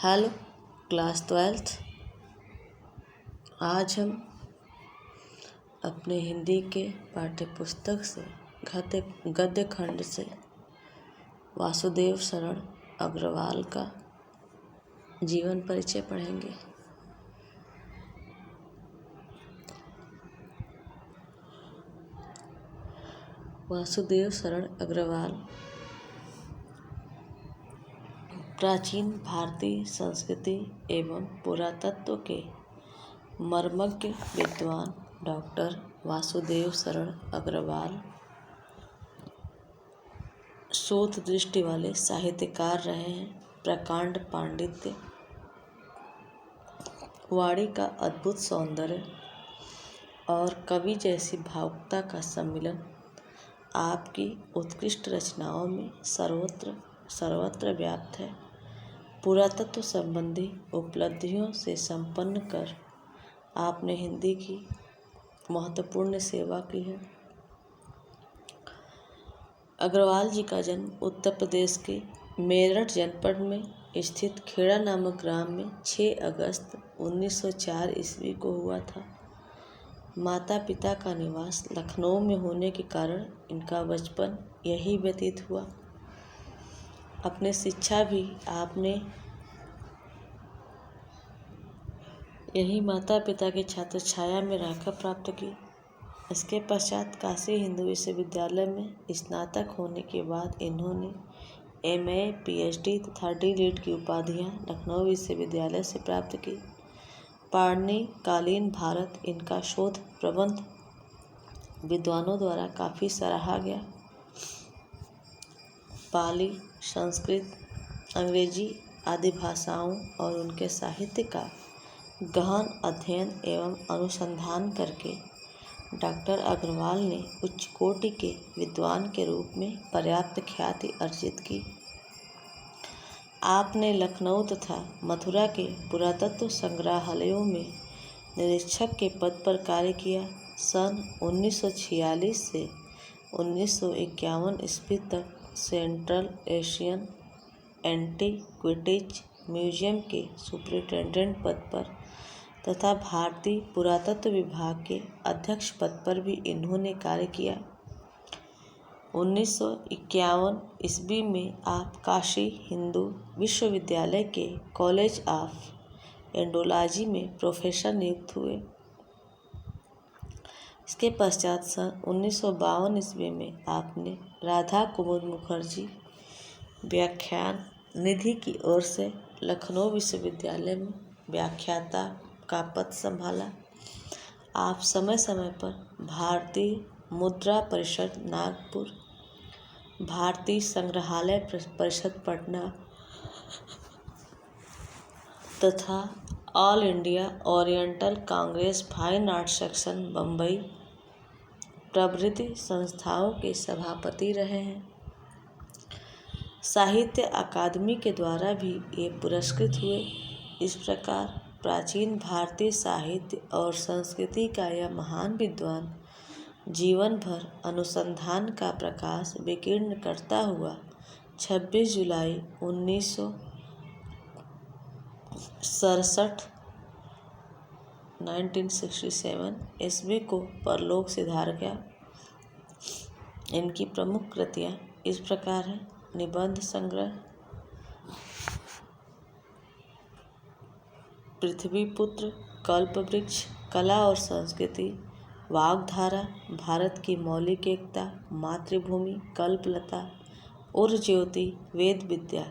Hello class 12th। आज हम अपने हिंदी के पाठ्य पुस्तक से गद्य खंड से वासुदेव शरण अग्रवाल का जीवन परिचय पढ़ेंगे। वासुदेव शरण अग्रवाल प्राचीन भारतीय संस्कृति एवं पुरातत्व के मर्मज्ञ विद्वान डॉक्टर वासुदेव शरण अग्रवाल शोध दृष्टि वाले साहित्यकार रहे हैं। प्रकांड पांडित्य, वाणी का अद्भुत सौंदर्य और कवि जैसी भावुकता का सम्मिलन आपकी उत्कृष्ट रचनाओं में सर्वत्र व्याप्त है। पुरातत्व संबंधी उपलब्धियों से संपन्न कर आपने हिंदी की महत्वपूर्ण सेवा की है। अग्रवाल जी का जन्म उत्तर प्रदेश के मेरठ जनपद में स्थित खेड़ा नामक ग्राम में 6 अगस्त 1904 ईस्वी को हुआ था। माता पिता का निवास लखनऊ में होने के कारण इनका बचपन यही व्यतीत हुआ। अपनी शिक्षा भी आपने यही माता पिता की छात्र छाया में रहकर प्राप्त की। इसके पश्चात काशी हिंदू विश्वविद्यालय में स्नातक होने के बाद इन्होंने MA, PhD तथा D.Litt की उपाधियां लखनऊ विश्वविद्यालय से प्राप्त की। पाणिनि कालीन भारत इनका शोध प्रबंध विद्वानों द्वारा काफ़ी सराहा गया। पाली, संस्कृत, अंग्रेजी आदि भाषाओं और उनके साहित्य का गहन अध्ययन एवं अनुसंधान करके डॉक्टर अग्रवाल ने उच्च कोटि के विद्वान के रूप में पर्याप्त ख्याति अर्जित की। आपने लखनऊ तथा मथुरा के पुरातत्व संग्रहालयों में निरीक्षक के पद पर कार्य किया। सन 1946 से 1951 ईस्वी तक सेंट्रल एशियन एंटीक्विटीज म्यूजियम के सुपरिटेंडेंट पद पर तथा भारतीय पुरातत्व विभाग के अध्यक्ष पद पर भी इन्होंने कार्य किया। 1951 ईस्वी में आप काशी हिंदू विश्वविद्यालय के कॉलेज ऑफ एंडोलॉजी में प्रोफेसर नियुक्त हुए। इसके पश्चात सन 1952 ईस्वी में आपने राधा कुमुद मुखर्जी व्याख्यान निधि की ओर से लखनऊ विश्वविद्यालय में व्याख्याता का पद संभाला। आप समय समय पर भारतीय मुद्रा परिषद नागपुर, भारतीय संग्रहालय परिषद पटना तथा all India oriental Congress fine art section Bombay प्रभृति संस्थाओं के सभापति रहे हैं। साहित्य अकादमी के द्वारा भी ये पुरस्कृत हुए। इस प्रकार प्राचीन भारतीय साहित्य और संस्कृति का यह महान विद्वान जीवन भर अनुसंधान का प्रकाश विकीर्ण करता हुआ 26 जुलाई 1967 ईस्वी को परलोक सिधार गया। इनकी प्रमुख कृतियाँ इस प्रकार हैं। निबंध संग्रह पृथ्वीपुत्र, कल्पवृक्ष, कला और संस्कृति, वाग्धारा, भारत की मौलिक एकता, मातृभूमि, कल्पलता, उर्ज्योति, वेद विद्या,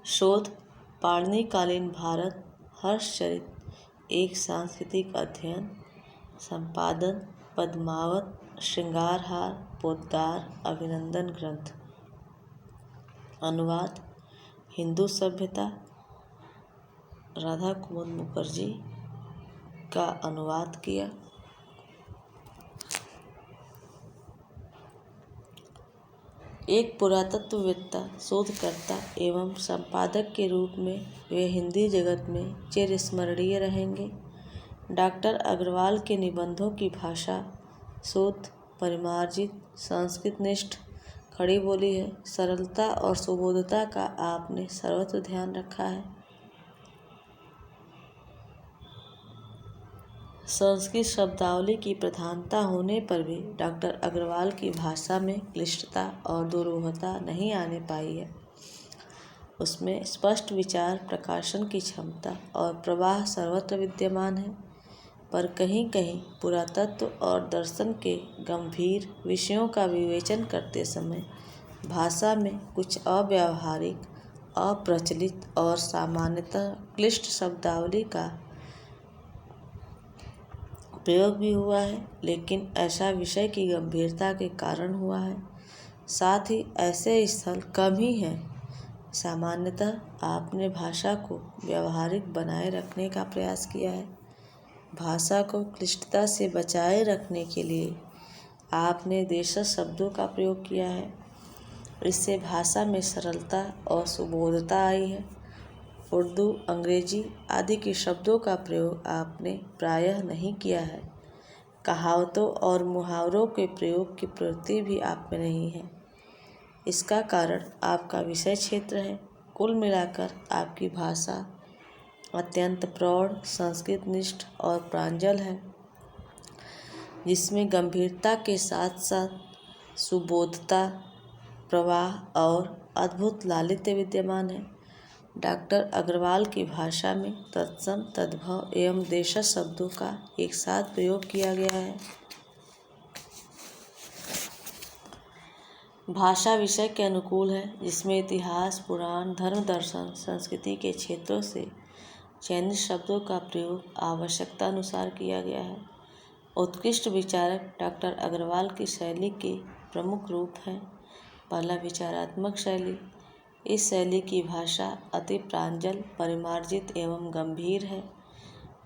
शोध पाणिनि कालीन भारत, हर्षचरित, एक सांस्कृतिक अध्ययन, संपादन पद्मावत, श्रृंगारहार, पोद्दार, अभिनंदन ग्रंथ, अनुवाद हिंदू सभ्यता, राधा कुमुद मुखर्जी का अनुवाद किया। एक पुरातत्ववेत्ता, शोधकर्ता एवं संपादक के रूप में वे हिंदी जगत में चिरस्मरणीय रहेंगे। डॉक्टर अग्रवाल के निबंधों की भाषा शुद्ध, परिमार्जित, संस्कृतनिष्ठ खड़ी बोली है। सरलता और सुबोधता का आपने सर्वत्र ध्यान रखा है। संस्कृत शब्दावली की प्रधानता होने पर भी डॉक्टर अग्रवाल की भाषा में क्लिष्टता और दुरूहता नहीं आने पाई है। उसमें स्पष्ट विचार प्रकाशन की क्षमता और प्रवाह सर्वत्र विद्यमान है, पर कहीं कहीं पुरातत्व और दर्शन के गंभीर विषयों का विवेचन करते समय भाषा में कुछ अव्यावहारिक, अप्रचलित और सामान्यतः क्लिष्ट शब्दावली का प्रयोग भी हुआ है, लेकिन ऐसा विषय की गंभीरता के कारण हुआ है। साथ ही ऐसे स्थल कम ही हैं। सामान्यतः आपने भाषा को व्यावहारिक बनाए रखने का प्रयास किया है। भाषा को क्लिष्टता से बचाए रखने के लिए आपने देशज शब्दों का प्रयोग किया है। इससे भाषा में सरलता और सुबोधता आई है। उर्दू, अंग्रेजी आदि के शब्दों का प्रयोग आपने प्रायः नहीं किया है। कहावतों और मुहावरों के प्रयोग की प्रवृत्ति भी आप में नहीं है। इसका कारण आपका विषय क्षेत्र है। कुल मिलाकर आपकी भाषा अत्यंत प्रौढ़, संस्कृतनिष्ठ और प्रांजल है, जिसमें गंभीरता के साथ साथ सुबोधता, प्रवाह और अद्भुत लालित्य विद्यमान है। डॉक्टर अग्रवाल की भाषा में तत्सम, तद्भव एवं देशज शब्दों का एक साथ प्रयोग किया गया है। भाषा विषय के अनुकूल है, जिसमें इतिहास, पुराण, धर्म, दर्शन, संस्कृति के क्षेत्रों से चयनित शब्दों का प्रयोग आवश्यकता अनुसार किया गया है। उत्कृष्ट विचारक डॉक्टर अग्रवाल की शैली के प्रमुख रूप हैं। पहला, विचारात्मक शैली। इस शैली की भाषा अति प्रांजल, परिमार्जित एवं गंभीर है।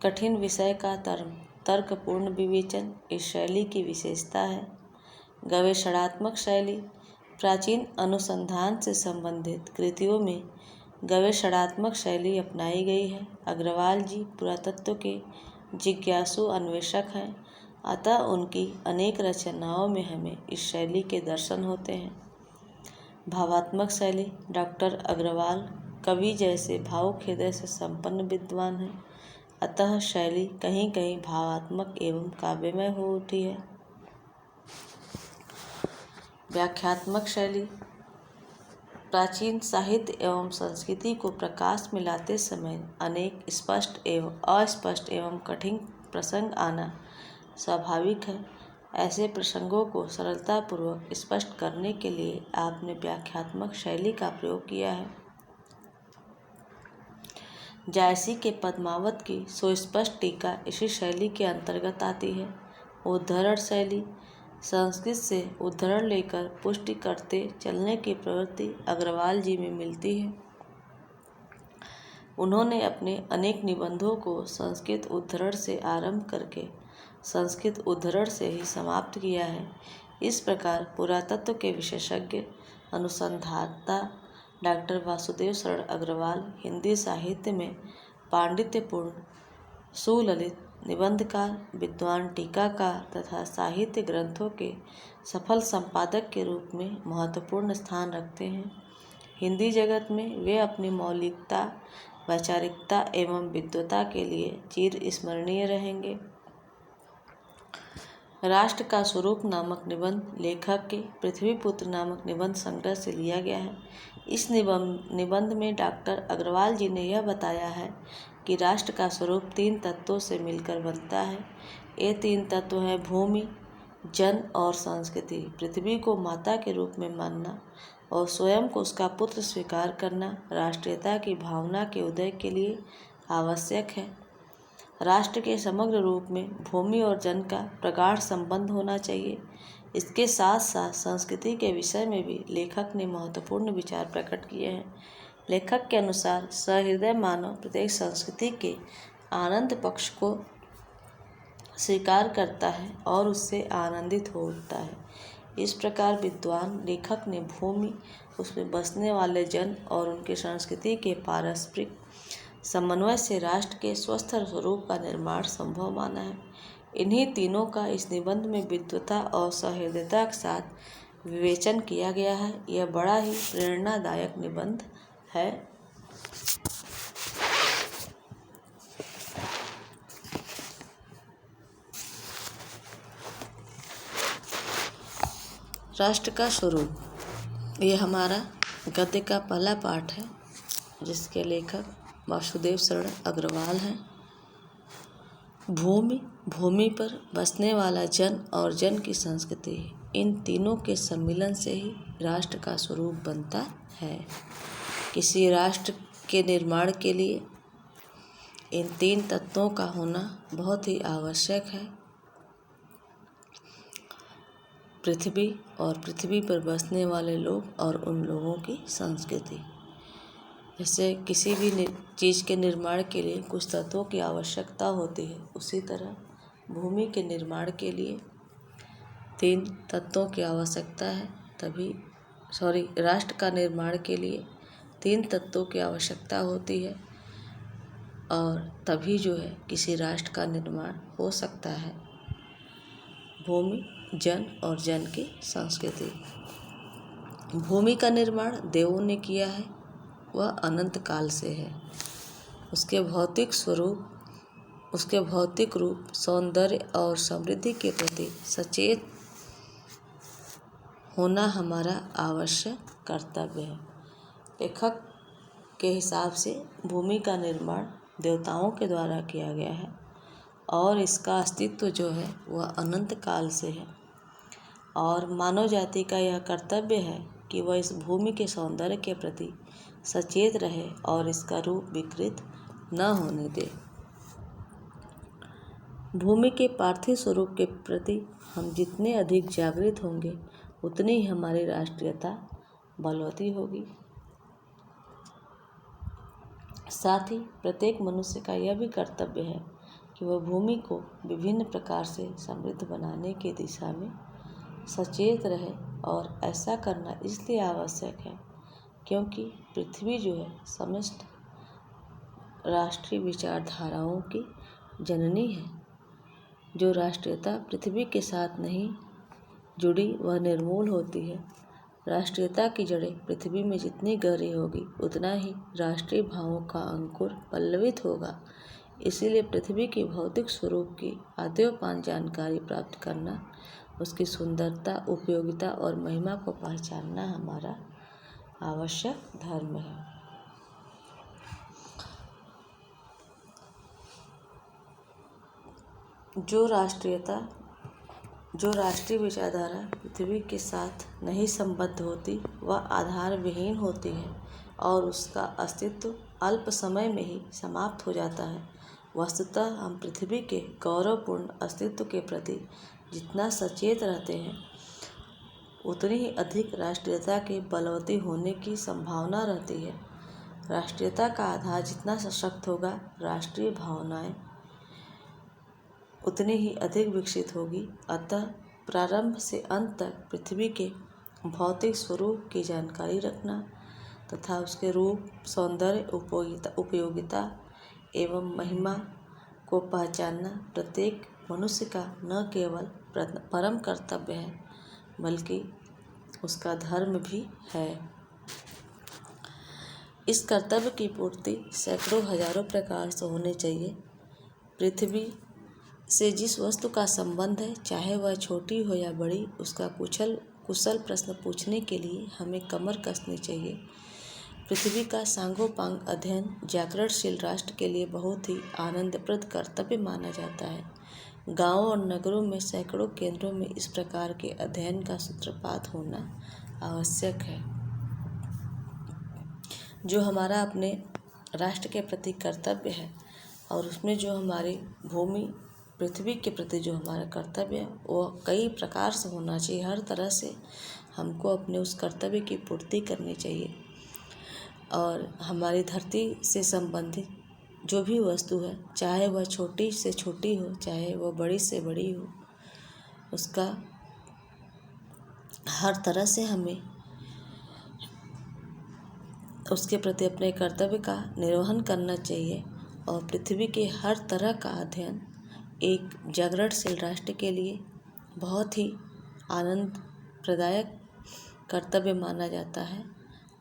कठिन विषय का तर्कपूर्ण विवेचन इस शैली की विशेषता है। गवेषणात्मक शैली। प्राचीन अनुसंधान से संबंधित कृतियों में गवेषणात्मक शैली अपनाई गई है। अग्रवाल जी पुरातत्व के जिज्ञासु अन्वेषक हैं, अतः उनकी अनेक रचनाओं में हमें इस शैली के दर्शन होते हैं। भावात्मक शैली। डॉक्टर अग्रवाल कवि जैसे भावुक हृदय से संपन्न विद्वान हैं, अतः शैली कहीं कहीं भावात्मक एवं काव्यमय हो उठी है। व्याख्यात्मक शैली। प्राचीन साहित्य एवं संस्कृति को प्रकाश में लाते समय अनेक स्पष्ट एवं अस्पष्ट एवं कठिन प्रसंग आना स्वाभाविक है। ऐसे प्रसंगों को सरलतापूर्वक स्पष्ट करने के लिए आपने व्याख्यात्मक शैली का प्रयोग किया है। जायसी के पद्मावत की सुस्पष्ट टीका इसी शैली के अंतर्गत आती है। उद्धरण शैली। संस्कृत से उद्धरण लेकर पुष्टि करते चलने की प्रवृत्ति अग्रवाल जी में मिलती है। उन्होंने अपने अनेक निबंधों को संस्कृत उद्धरण से आरंभ करके संस्कृत उद्धरण से ही समाप्त किया है। इस प्रकार पुरातत्व के विशेषज्ञ अनुसंधाता डॉक्टर वासुदेव शरण अग्रवाल हिंदी साहित्य में पांडित्यपूर्ण, सुललित निबंधकार, विद्वान टीकाकार तथा साहित्य ग्रंथों के सफल संपादक के रूप में महत्वपूर्ण स्थान रखते हैं। हिंदी जगत में वे अपनी मौलिकता, वैचारिकता एवं विद्वता के लिए चिर स्मरणीय रहेंगे। राष्ट्र का स्वरूप नामक निबंध लेखक के पृथ्वीपुत्र नामक निबंध संग्रह से लिया गया है। इस निबंध में डॉक्टर अग्रवाल जी ने यह बताया है कि राष्ट्र का स्वरूप 3 तत्वों से मिलकर बनता है। ये 3 तत्व हैं भूमि, जन और संस्कृति। पृथ्वी को माता के रूप में मानना और स्वयं को उसका पुत्र स्वीकार करना राष्ट्रीयता की भावना के उदय के लिए आवश्यक है। राष्ट्र के समग्र रूप में भूमि और जन का प्रगाढ़ संबंध होना चाहिए। इसके साथ साथ संस्कृति के विषय में भी लेखक ने महत्वपूर्ण विचार प्रकट किए हैं। लेखक के अनुसार सहृदय मानव प्रत्येक संस्कृति के आनंद पक्ष को स्वीकार करता है और उससे आनंदित हो उठता है। इस प्रकार विद्वान लेखक ने भूमि, उसमें बसने वाले जन और उनकी संस्कृति के पारस्परिक समन्वय से राष्ट्र के स्वस्थ स्वरूप का निर्माण संभव माना है। इन्हीं तीनों का इस निबंध में विद्वता और सहृदयता के साथ विवेचन किया गया है। यह बड़ा ही प्रेरणादायक निबंध है। राष्ट्र का स्वरूप, ये हमारा गद्य का पहला पाठ है, जिसके लेखक वासुदेव शरण अग्रवाल हैं। भूमि, भूमि पर बसने वाला जन और जन की संस्कृति, इन तीनों के सम्मिलन से ही राष्ट्र का स्वरूप बनता है। किसी राष्ट्र के निर्माण के लिए इन तीन तत्वों का होना बहुत ही आवश्यक है। पृथ्वी और पृथ्वी पर बसने वाले लोग और उन लोगों की संस्कृति। जैसे किसी भी चीज़ के निर्माण के लिए कुछ तत्वों की आवश्यकता होती है, उसी तरह भूमि के निर्माण के लिए तीन तत्वों की आवश्यकता है। राष्ट्र का निर्माण के लिए तीन तत्वों की आवश्यकता होती है, और तभी जो है किसी राष्ट्र का निर्माण हो सकता है। भूमि, जन और जन की संस्कृति। भूमि का निर्माण देवों ने किया है, वह अनंत काल से है। उसके भौतिक रूप, सौंदर्य और समृद्धि के प्रति सचेत होना हमारा आवश्यक कर्तव्य है। लेखक के हिसाब से भूमि का निर्माण देवताओं के द्वारा किया गया है, और इसका अस्तित्व जो है वह अनंत काल से है, और मानव जाति का यह कर्तव्य है कि वह इस भूमि के सौंदर्य के प्रति सचेत रहे और इसका रूप विकृत न होने दे। भूमि के पार्थिव स्वरूप के प्रति हम जितने अधिक जागृत होंगे, उतनी ही हमारी राष्ट्रीयता बलवती होगी। साथ ही प्रत्येक मनुष्य का यह भी कर्तव्य है कि वह भूमि को विभिन्न प्रकार से समृद्ध बनाने की दिशा में सचेत रहे, और ऐसा करना इसलिए आवश्यक है क्योंकि पृथ्वी जो है समस्त राष्ट्रीय विचारधाराओं की जननी है। जो राष्ट्रीयता पृथ्वी के साथ नहीं जुड़ी, वह निर्मूल होती है। राष्ट्रीयता की जड़ें पृथ्वी में जितनी गहरी होगी, उतना ही राष्ट्रीय भावों का अंकुर पल्लवित होगा। इसीलिए पृथ्वी के भौतिक स्वरूप की आद्योपांत जानकारी प्राप्त करना, उसकी सुंदरता, उपयोगिता और महिमा को पहचानना हमारा आवश्यक धर्म है। जो राष्ट्रीय विचारधारा पृथ्वी के साथ नहीं संबद्ध होती, वह आधार विहीन होती है और उसका अस्तित्व अल्प समय में ही समाप्त हो जाता है। वस्तुतः हम पृथ्वी के गौरवपूर्ण अस्तित्व के प्रति जितना सचेत रहते हैं, उतनी ही अधिक राष्ट्रीयता के बलवती होने की संभावना रहती है। राष्ट्रीयता का आधार जितना सशक्त होगा, राष्ट्रीय भावनाएं उतनी ही अधिक विकसित होगी। अतः प्रारंभ से अंत तक पृथ्वी के भौतिक स्वरूप की जानकारी रखना तथा उसके रूप, सौंदर्य, उपयोगिता एवं महिमा को पहचानना प्रत्येक मनुष्य का न केवल परम कर्तव्य है, बल्कि उसका धर्म भी है। इस कर्तव्य की पूर्ति सैकड़ों हजारों प्रकार से होनी चाहिए। पृथ्वी से जिस वस्तु का संबंध है, चाहे वह छोटी हो या बड़ी, उसका कुशल प्रश्न पूछने के लिए हमें कमर कसनी चाहिए। पृथ्वी का सांगोपांग अध्ययन जागरणशील राष्ट्र के लिए बहुत ही आनंदप्रद कर्तव्य माना जाता है। गांवों और नगरों में सैकड़ों केंद्रों में इस प्रकार के अध्ययन का सूत्रपात होना आवश्यक है। जो हमारा अपने राष्ट्र के प्रति कर्तव्य है, और उसमें जो हमारी भूमि, पृथ्वी के प्रति जो हमारा कर्तव्य है, वो कई प्रकार से होना चाहिए। हर तरह से हमको अपने उस कर्तव्य की पूर्ति करनी चाहिए, और हमारी धरती से संबंधित जो भी वस्तु है, चाहे वह छोटी से छोटी हो, चाहे वह बड़ी से बड़ी हो, उसका हर तरह से हमें उसके प्रति अपने कर्तव्य का निर्वहन करना चाहिए। और पृथ्वी के हर तरह का अध्ययन एक जागरणशील राष्ट्र के लिए बहुत ही आनंद प्रदायक कर्तव्य माना जाता है।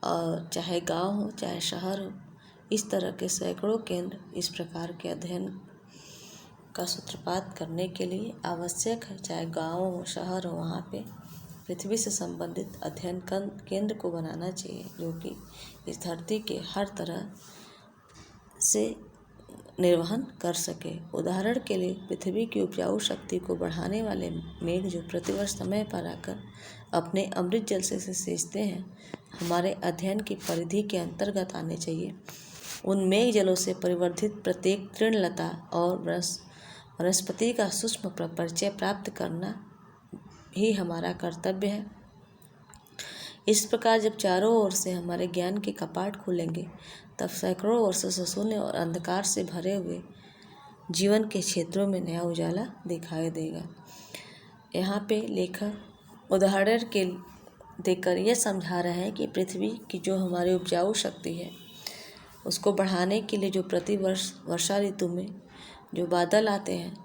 और चाहे गांव हो चाहे शहर हो, इस तरह के सैकड़ों केंद्र इस प्रकार के अध्ययन का सूत्रपात करने के लिए आवश्यक है। चाहे गांव हो शहर हो, वहाँ पे पृथ्वी से संबंधित अध्ययन केंद्र को बनाना चाहिए, जो कि इस धरती के हर तरह से निर्वहन कर सके। उदाहरण के लिए पृथ्वी की उपजाऊ शक्ति को बढ़ाने वाले मेघ जो प्रतिवर्ष समय पर आकर अपने अमृत जल से सींचते हैं, हमारे अध्ययन की परिधि के अंतर्गत आने चाहिए। उन मेघ जलों से परिवर्धित प्रत्येक तृणलता और वनस्पति का सूक्ष्म परिचय प्राप्त करना ही हमारा कर्तव्य है। इस प्रकार जब चारों ओर से हमारे ज्ञान के कपाट खुलेंगे, तब सैकड़ों वर्षों से शून्य और अंधकार से भरे हुए जीवन के क्षेत्रों में नया उजाला दिखाई देगा। यहाँ पे लेखक उदाहरण के देकर यह समझा रहे हैं कि पृथ्वी की जो हमारी उपजाऊ शक्ति है, उसको बढ़ाने के लिए जो प्रतिवर्ष वर्षा ऋतु में जो बादल आते हैं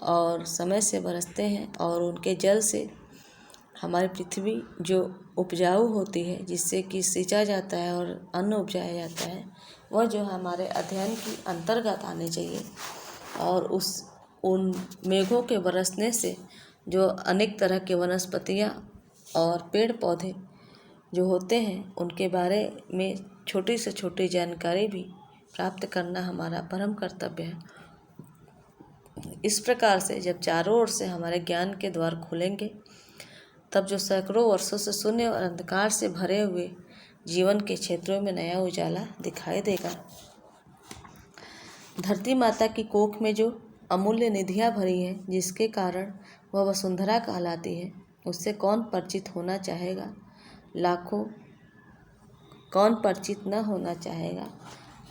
और समय से बरसते हैं और उनके जल से हमारी पृथ्वी जो उपजाऊ होती है, जिससे कि सींचा जाता है और अन्न उपजाया जाता है, वह जो हमारे अध्ययन की अंतर्गत आने चाहिए। और उन मेघों के बरसने से जो अनेक तरह के वनस्पतियाँ और पेड़ पौधे जो होते हैं, उनके बारे में छोटी से छोटी जानकारी भी प्राप्त करना हमारा परम कर्तव्य है। इस प्रकार से जब चारों ओर से हमारे ज्ञान के द्वार खुलेंगे, तब जो सैकड़ों वर्षों से शून्य और अंधकार से भरे हुए जीवन के क्षेत्रों में नया उजाला दिखाई देगा। धरती माता की कोख में जो अमूल्य निधियाँ भरी हैं, जिसके कारण वह वसुंधरा कहलाती है, उससे कौन परिचित होना चाहेगा। कौन परिचित न होना चाहेगा।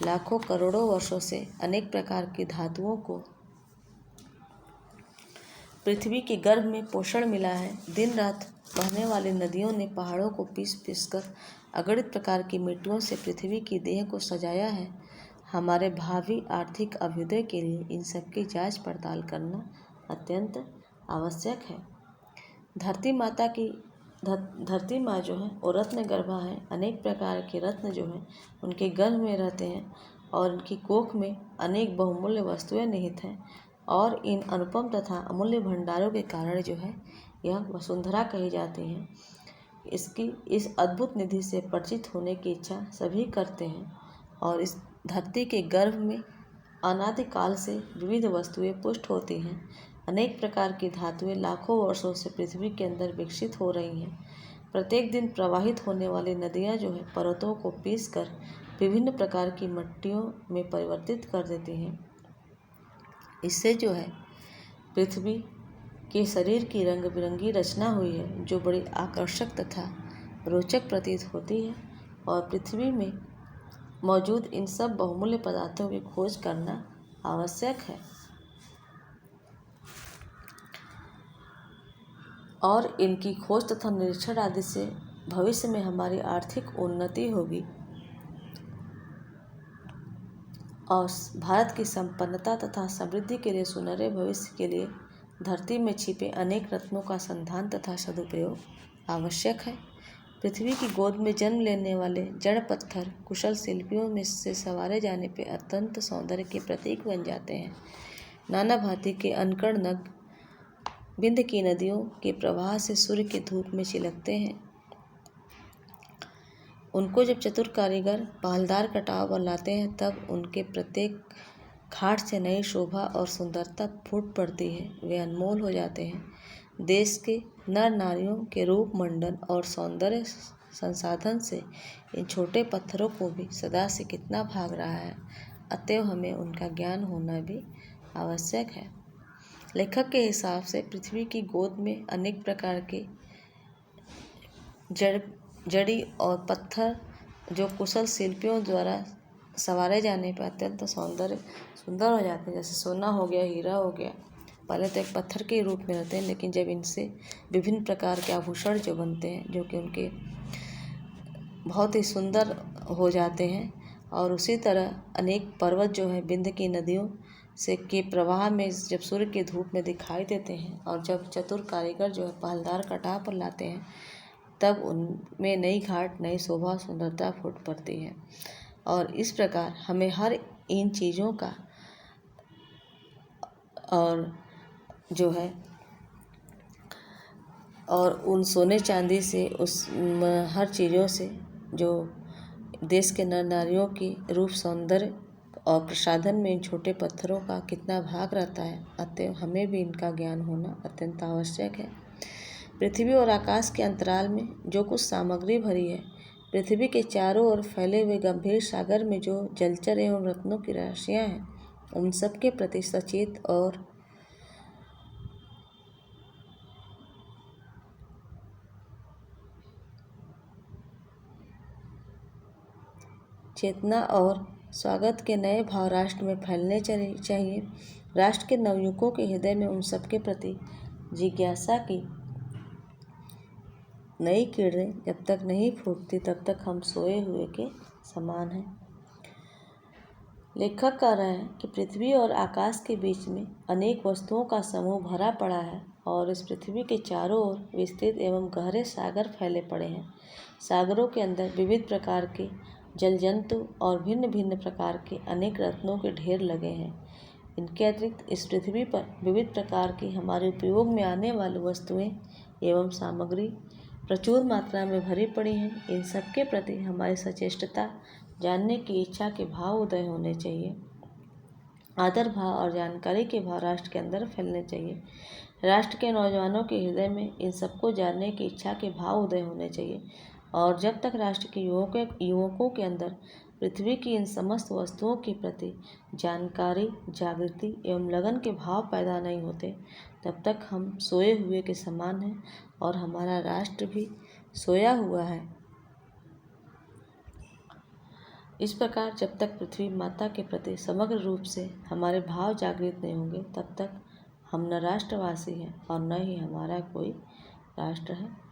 लाखों करोड़ों वर्षों से अनेक प्रकार की धातुओं को पृथ्वी के गर्भ में पोषण मिला है। दिन रात बहने वाली नदियों ने पहाड़ों को पीस पीस कर अगणित प्रकार की मिट्टियों से पृथ्वी की देह को सजाया है। हमारे भावी आर्थिक अभ्युदय के लिए इन सब की जांच पड़ताल करना अत्यंत आवश्यक है। धरती माँ जो है वो रत्न गर्भा है। अनेक प्रकार के रत्न जो हैं उनके गर्भ में रहते हैं और उनकी कोख में अनेक बहुमूल्य वस्तुएं निहित हैं। और इन अनुपम तथा अमूल्य भंडारों के कारण जो है यह वसुंधरा कही जाती है। इस अद्भुत निधि से परिचित होने की इच्छा सभी करते हैं। और इस धरती के गर्भ में अनादिकाल से विविध वस्तुएं पुष्ट होती हैं। अनेक प्रकार की धातुएं लाखों वर्षों से पृथ्वी के अंदर विकसित हो रही हैं। प्रत्येक दिन प्रवाहित होने वाली नदियाँ जो है पर्वतों को पीस कर विभिन्न प्रकार की मिट्टियों में परिवर्तित कर देती हैं। इससे जो है पृथ्वी के शरीर की रंग बिरंगी रचना हुई है, जो बड़ी आकर्षक तथा रोचक प्रतीत होती है। और पृथ्वी में मौजूद इन सब बहुमूल्य पदार्थों की खोज करना आवश्यक है। और इनकी खोज तथा निरीक्षण आदि से भविष्य में हमारी आर्थिक उन्नति होगी और भारत की संपन्नता तथा समृद्धि के लिए सुनहरे भविष्य के लिए धरती में छिपे अनेक रत्नों का संधान तथा सदुपयोग आवश्यक है। पृथ्वी की गोद में जन्म लेने वाले जड़ पत्थर कुशल शिल्पियों में से संवारे जाने पर अत्यंत सौंदर्य के प्रतीक बन जाते हैं। नाना भांति के अनकड़ नग बिंद की नदियों के प्रवाह से सूर्य की धूप में चिलकते हैं। उनको जब चतुर कारीगर पालदार कटाव पर लाते हैं, तब उनके प्रत्येक खाट से नई शोभा और सुंदरता फूट पड़ती है। वे अनमोल हो जाते हैं। देश के नर नारियों के रूप मंडन और सौंदर्य संसाधन से इन छोटे पत्थरों को भी सदा से कितना भाग रहा है। अतएव हमें उनका ज्ञान होना भी आवश्यक है। लेखक के हिसाब से पृथ्वी की गोद में अनेक प्रकार के जड़ी और पत्थर जो कुशल शिल्पियों द्वारा संवारे जाने पर अत्यंत सुंदर हो जाते हैं। जैसे सोना हो गया, हीरा हो गया। पहले तो एक पत्थर के रूप में रहते हैं, लेकिन जब इनसे विभिन्न प्रकार के आभूषण जो बनते हैं, जो कि उनके बहुत ही सुंदर हो जाते हैं। और उसी तरह अनेक पर्वत जो है बिंद की नदियों से के प्रवाह में जब सूर्य की धूप में दिखाई देते हैं, और जब चतुर कारीगर जो है पालदार कटाव पर लाते हैं, तब उनमें नई घाट, नई शोभा, सुंदरता फूट पड़ती है। और इस प्रकार हमें हर इन चीज़ों का और जो है और उन सोने चांदी से उस हर चीज़ों से जो देश के नर नारियों की रूप, सौंदर्य और प्रसाधन में इन छोटे पत्थरों का कितना भाग रहता है, अतएव हमें भी इनका ज्ञान होना अत्यंत आवश्यक है। पृथ्वी और आकाश के अंतराल में जो कुछ सामग्री भरी है, पृथ्वी के चारों ओर फैले हुए गंभीर सागर में जो जलचर एवं रत्नों की राशियाँ हैं, उन सब के प्रति सचेत और चेतना और स्वागत के नए भाव राष्ट्र में फैलने चाहिए। राष्ट्र के नवयुवकों के हृदय में उन सबके प्रति जिज्ञासा की नई किरणें जब तक नहीं फूटती, तब तक हम सोए हुए के समान हैं। लेखक कह रहे हैं कि पृथ्वी और आकाश के बीच में अनेक वस्तुओं का समूह भरा पड़ा है और इस पृथ्वी के चारों ओर विस्तृत एवं गहरे सागर फैले पड़े हैं। सागरों के अंदर विविध प्रकार के जल जंतु और भिन्न भिन्न प्रकार के अनेक रत्नों के ढेर लगे हैं। इनके अतिरिक्त इस पृथ्वी पर विविध प्रकार की हमारे उपयोग में आने वाली वस्तुएं एवं सामग्री प्रचुर मात्रा में भरी पड़ी हैं। इन सब के प्रति हमारी सचेष्टता, जानने की इच्छा के भाव उदय होने चाहिए। आदर भाव और जानकारी के भाव राष्ट्र के अंदर फैलने चाहिए। राष्ट्र के नौजवानों के हृदय में इन सबको जानने की इच्छा के भाव उदय होने चाहिए। और जब तक राष्ट्र के युवकों के अंदर पृथ्वी की इन समस्त वस्तुओं के प्रति जानकारी, जागृति एवं लगन के भाव पैदा नहीं होते, तब तक हम सोए हुए के समान हैं और हमारा राष्ट्र भी सोया हुआ है। इस प्रकार जब तक पृथ्वी माता के प्रति समग्र रूप से हमारे भाव जागृत नहीं होंगे, तब तक हम न राष्ट्रवासी हैं और न ही हमारा कोई राष्ट्र है।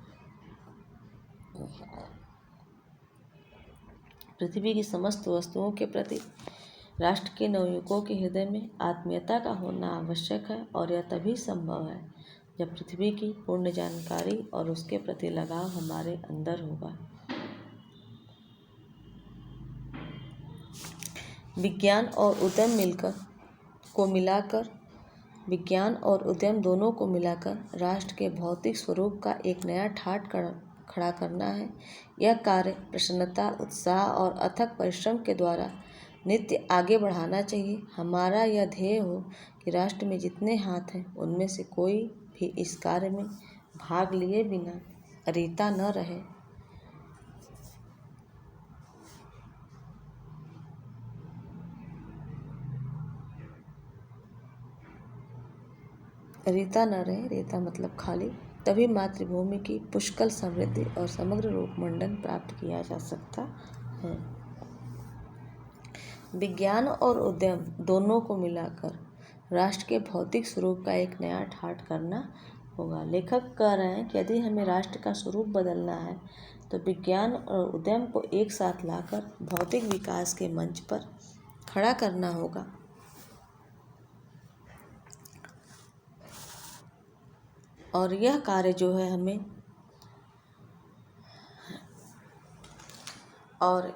पृथ्वी की समस्त वस्तुओं के प्रति राष्ट्र के नवयुवकों के हृदय में आत्मीयता का होना आवश्यक है और यह तभी संभव है जब पृथ्वी की पूर्ण जानकारी और उसके प्रति लगाव हमारे अंदर होगा। विज्ञान और उद्यम दोनों को मिलाकर राष्ट्र के भौतिक स्वरूप का एक नया ठाट खड़ा करना है। यह कार्य प्रसन्नता, उत्साह और अथक परिश्रम के द्वारा नित्य आगे बढ़ाना चाहिए। हमारा यह ध्येय हो कि राष्ट्र में जितने हाथ हैं, उनमें से कोई भी इस कार्य में भाग लिए बिना रीता न रहे। रीता मतलब खाली। तभी मातृभूमि की पुष्कल समृद्धि और समग्र रूप मंडन प्राप्त किया जा सकता है। विज्ञान और उद्यम दोनों को मिलाकर राष्ट्र के भौतिक स्वरूप का एक नया ठाट करना होगा। लेखक कह रहे हैं कि यदि हमें राष्ट्र का स्वरूप बदलना है, तो विज्ञान और उद्यम को एक साथ लाकर भौतिक विकास के मंच पर खड़ा करना होगा। और यह कार्य जो है हमें और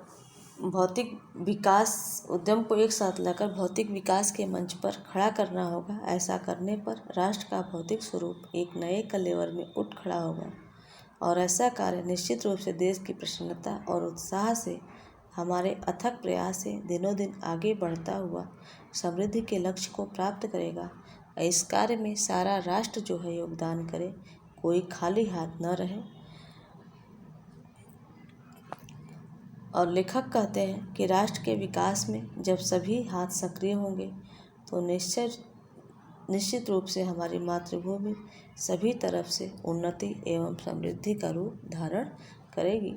भौतिक विकास उद्यम को एक साथ लाकर भौतिक विकास के मंच पर खड़ा करना होगा। ऐसा करने पर राष्ट्र का भौतिक स्वरूप एक नए कलेवर में उठ खड़ा होगा और ऐसा कार्य निश्चित रूप से देश की प्रसन्नता और उत्साह से हमारे अथक प्रयास से दिनों दिन आगे बढ़ता हुआ समृद्धि के लक्ष्य को प्राप्त करेगा। इस कार्य में सारा राष्ट्र जो है योगदान करे, कोई खाली हाथ न रहे। और लेखक कहते हैं कि राष्ट्र के विकास में जब सभी हाथ सक्रिय होंगे, तो निश्चित रूप से हमारी मातृभूमि सभी तरफ से उन्नति एवं समृद्धि का रूप धारण करेगी।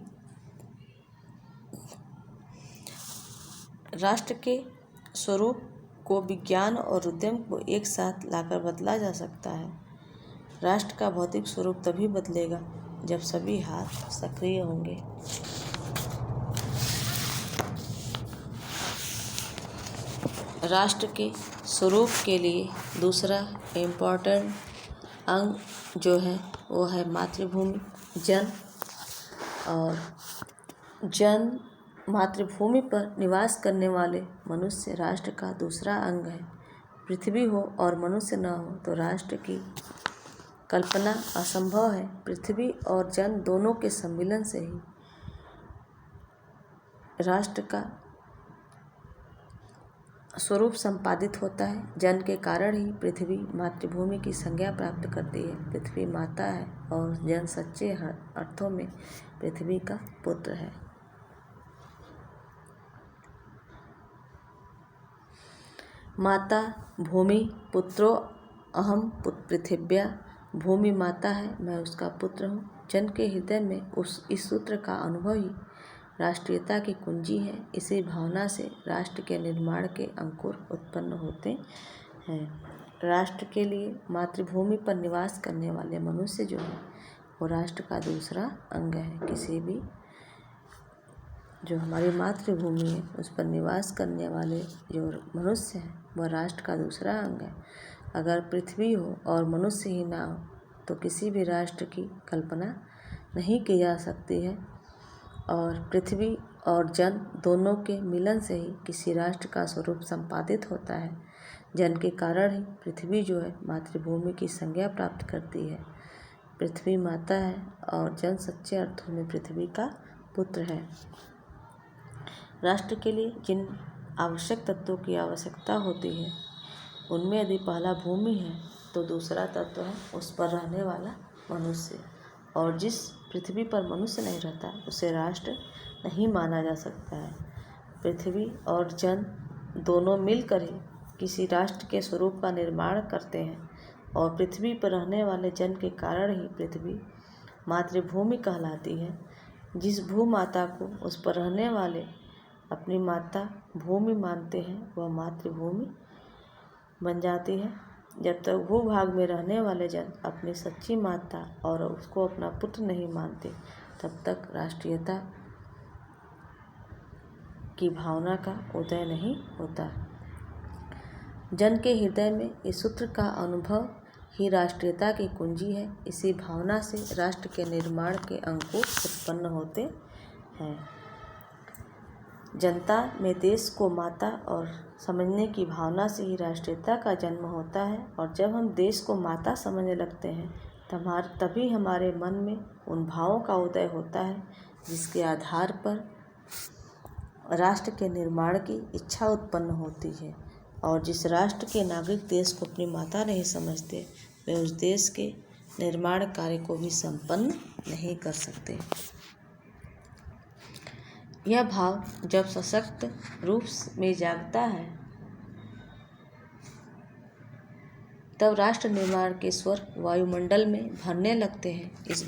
राष्ट्र के स्वरूप को विज्ञान और उद्यम को एक साथ लाकर बदला जा सकता है। राष्ट्र का भौतिक स्वरूप तभी बदलेगा जब सभी हाथ सक्रिय होंगे। राष्ट्र के स्वरूप के लिए दूसरा इम्पोर्टेंट अंग जो है वो है मातृभूमि, जन और जन्म मातृभूमि पर निवास करने वाले मनुष्य राष्ट्र का दूसरा अंग है। पृथ्वी हो और मनुष्य न हो तो राष्ट्र की कल्पना असंभव है। पृथ्वी और जन दोनों के सम्मिलन से ही राष्ट्र का स्वरूप संपादित होता है। जन के कारण ही पृथ्वी मातृभूमि की संज्ञा प्राप्त करती है। पृथ्वी माता है और जन सच्चे अर्थों में पृथ्वी का पुत्र है। माता भूमि पुत्रो अहम पृथिव्या। भूमि माता है, मैं उसका पुत्र हूँ। जन के हृदय में इस सूत्र का अनुभव ही राष्ट्रीयता की कुंजी है। इसी भावना से राष्ट्र के निर्माण के अंकुर उत्पन्न होते हैं। राष्ट्र के लिए मातृभूमि पर निवास करने वाले मनुष्य जो है वो राष्ट्र का दूसरा अंग है। किसी भी जो हमारी मातृभूमि है उस पर निवास करने वाले जो मनुष्य हैं वह राष्ट्र का दूसरा अंग है। अगर पृथ्वी हो और मनुष्य ही ना हो तो किसी भी राष्ट्र की कल्पना नहीं की जा सकती है। और पृथ्वी और जन दोनों के मिलन से ही किसी राष्ट्र का स्वरूप संपादित होता है। जन के कारण ही पृथ्वी जो है मातृभूमि की संज्ञा प्राप्त करती है। पृथ्वी माता है और जन सच्चे अर्थों में पृथ्वी का पुत्र है। राष्ट्र के लिए जिन आवश्यक तत्वों की आवश्यकता होती है उनमें यदि पहला भूमि है तो दूसरा तत्व है उस पर रहने वाला मनुष्य। और जिस पृथ्वी पर मनुष्य नहीं रहता उसे राष्ट्र नहीं माना जा सकता है। पृथ्वी और जन दोनों मिलकर ही किसी राष्ट्र के स्वरूप का निर्माण करते हैं। और पृथ्वी पर रहने वाले जन के कारण ही पृथ्वी मातृभूमि कहलाती है। जिस भूमाता को उस पर रहने वाले अपनी माता भूमि मानते हैं वह मातृभूमि बन जाती है। जब तक भूभाग में रहने वाले जन अपनी सच्ची माता और उसको अपना पुत्र नहीं मानते तब तक राष्ट्रीयता की भावना का उदय नहीं होता। जन के हृदय में इस सूत्र का अनुभव ही राष्ट्रीयता की कुंजी है। इसी भावना से राष्ट्र के निर्माण के अंकुर उत्पन्न होते हैं। जनता में देश को माता और समझने की भावना से ही राष्ट्रीयता का जन्म होता है। और जब हम देश को माता समझने लगते हैं तभी हमारे मन में उन भावों का उदय होता है जिसके आधार पर राष्ट्र के निर्माण की इच्छा उत्पन्न होती है। और जिस राष्ट्र के नागरिक देश को अपनी माता नहीं समझते वे उस देश के निर्माण कार्य को भी संपन्न नहीं कर सकते। यह भाव जब सशक्त रूप में जागता है तब राष्ट्र निर्माण के स्वर वायुमंडल में भरने लगते हैं। इस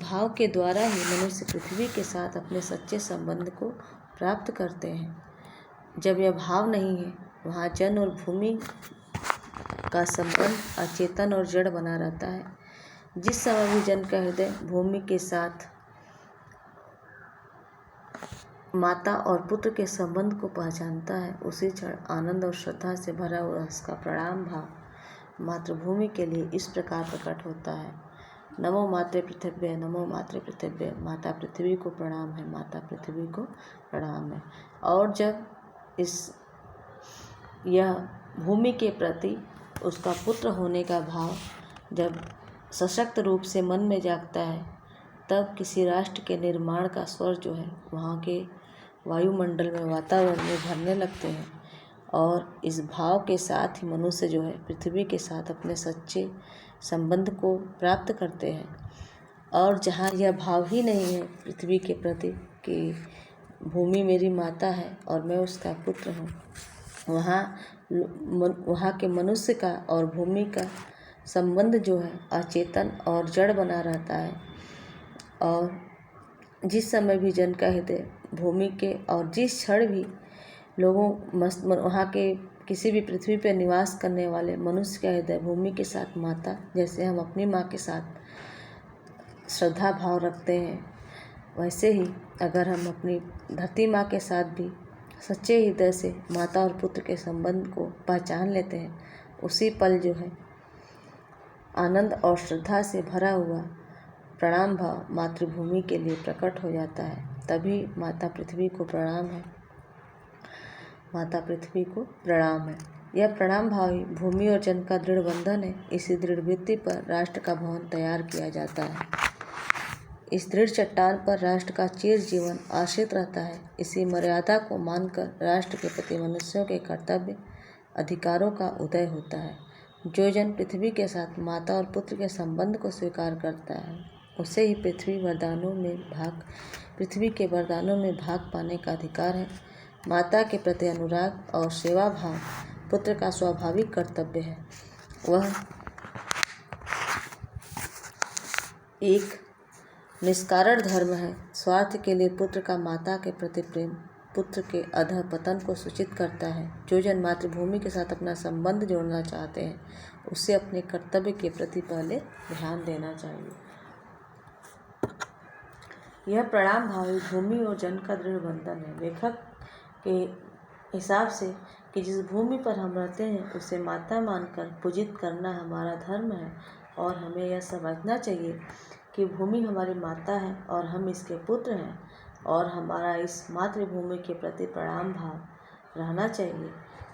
भाव के द्वारा ही मनुष्य पृथ्वी के साथ अपने सच्चे संबंध को प्राप्त करते हैं। जब यह भाव नहीं है वहाँ जन और भूमि का संबंध अचेतन और जड़ बना रहता है। जिस समय भी जन का हृदय भूमि के साथ माता और पुत्र के संबंध को पहचानता है उसी क्षण आनंद और श्रद्धा से भरा हुआ उसका प्रणाम भाव मातृभूमि के लिए इस प्रकार प्रकट होता है। नमो मातृ पृथिव्यै, नमो मातृ पृथिव्यै। माता पृथ्वी को प्रणाम है, माता पृथ्वी को प्रणाम है। और जब यह भूमि के प्रति उसका पुत्र होने का भाव जब सशक्त रूप से मन में जागता है तब किसी राष्ट्र के निर्माण का स्वर जो है वहाँ के वायुमंडल में वातावरण में भरने लगते हैं। और इस भाव के साथ ही मनुष्य जो है पृथ्वी के साथ अपने सच्चे संबंध को प्राप्त करते हैं। और जहाँ यह भाव ही नहीं है पृथ्वी के प्रति कि भूमि मेरी माता है और मैं उसका पुत्र हूँ, वहाँ के मनुष्य का और भूमि का संबंध जो है अचेतन और जड़ बना रहता है। और जिस समय भी जन का हृदय भूमि के और जिस क्षण भी वहाँ के किसी भी पृथ्वी पर निवास करने वाले मनुष्य का हृदय भूमि के साथ माता जैसे हम अपनी माँ के साथ श्रद्धा भाव रखते हैं वैसे ही अगर हम अपनी धरती माँ के साथ भी सच्चे हृदय से माता और पुत्र के संबंध को पहचान लेते हैं उसी पल जो है आनंद और श्रद्धा से भरा हुआ प्रणाम भाव मातृभूमि के लिए प्रकट हो जाता है, तभी माता पृथ्वी को प्रणाम है। माता पृथ्वी को प्रणाम है। यह प्रणाम भाव ही भूमि और जन का दृढ़ बंधन है। इसी दृढ़ भित्ति पर राष्ट्र का भवन तैयार किया जाता है। इस दृढ़ चट्टान पर राष्ट्र का चिर जीवन आश्रित रहता है। इसी मर्यादा को मानकर राष्ट्र के प्रति मनुष्यों के कर्तव्य अधिकारों का उदय होता है। जो जन पृथ्वी के साथ माता और पुत्र के संबंध को स्वीकार करता है, उसे ही पृथ्वी के वरदानों में भाग पाने का अधिकार है। माता के प्रति अनुराग और सेवा भाव पुत्र का स्वाभाविक कर्तव्य है। वह एक निष्कारण धर्म है। स्वार्थ के लिए पुत्र का माता के प्रति प्रेम पुत्र के अधःपतन को सूचित करता है। जो जन मातृभूमि के साथ अपना संबंध जोड़ना चाहते हैं, उसे अपने कर्तव्य के प्रति पहले ध्यान देना चाहिए। यह प्रणाम भाव भूमि और जन का दृढ़ बंधन है। लेखक के हिसाब से कि जिस भूमि पर हम रहते हैं, उसे माता मानकर पूजित करना हमारा धर्म है और हमें यह समझना चाहिए कि भूमि हमारी माता है और हम इसके पुत्र हैं और हमारा इस मातृभूमि के प्रति प्रणाम भाव रहना चाहिए।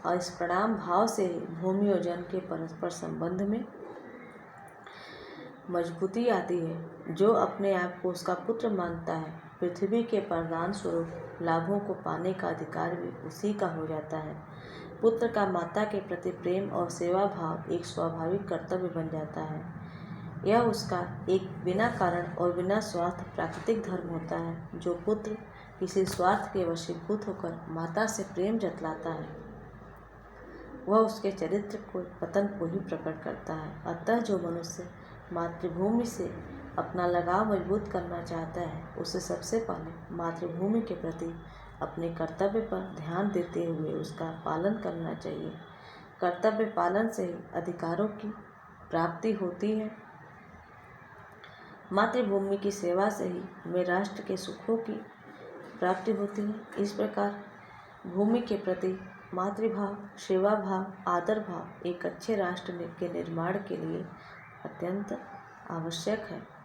और इस प्रणाम भाव से ही भूमि और जन के परस्पर संबंध में मजबूती आती है। जो अपने आप को उसका पुत्र मानता है, पृथ्वी के वरदान स्वरूप लाभों को पाने का अधिकार भी उसी का हो जाता है। पुत्र का माता के प्रति प्रेम और सेवा भाव एक स्वाभाविक कर्तव्य बन जाता है। यह उसका एक बिना कारण और बिना स्वार्थ प्राकृतिक धर्म होता है। जो पुत्र किसी स्वार्थ के वशीभूत होकर माता से प्रेम जतलाता है, वह उसके चरित्र को पतन को ही प्रकट करता है। अतः जो मनुष्य मातृभूमि से अपना लगाव मजबूत करना चाहता है, उसे सबसे पहले मातृभूमि के प्रति अपने कर्तव्य पर ध्यान देते हुए उसका पालन करना चाहिए। कर्तव्य पालन से ही अधिकारों की प्राप्ति होती है। मातृभूमि की सेवा से ही हमें राष्ट्र के सुखों की प्राप्ति होती है। इस प्रकार भूमि के प्रति मातृभाव, सेवा भाव, आदर भाव एक अच्छे राष्ट्र के निर्माण के लिए अत्यंत आवश्यक है।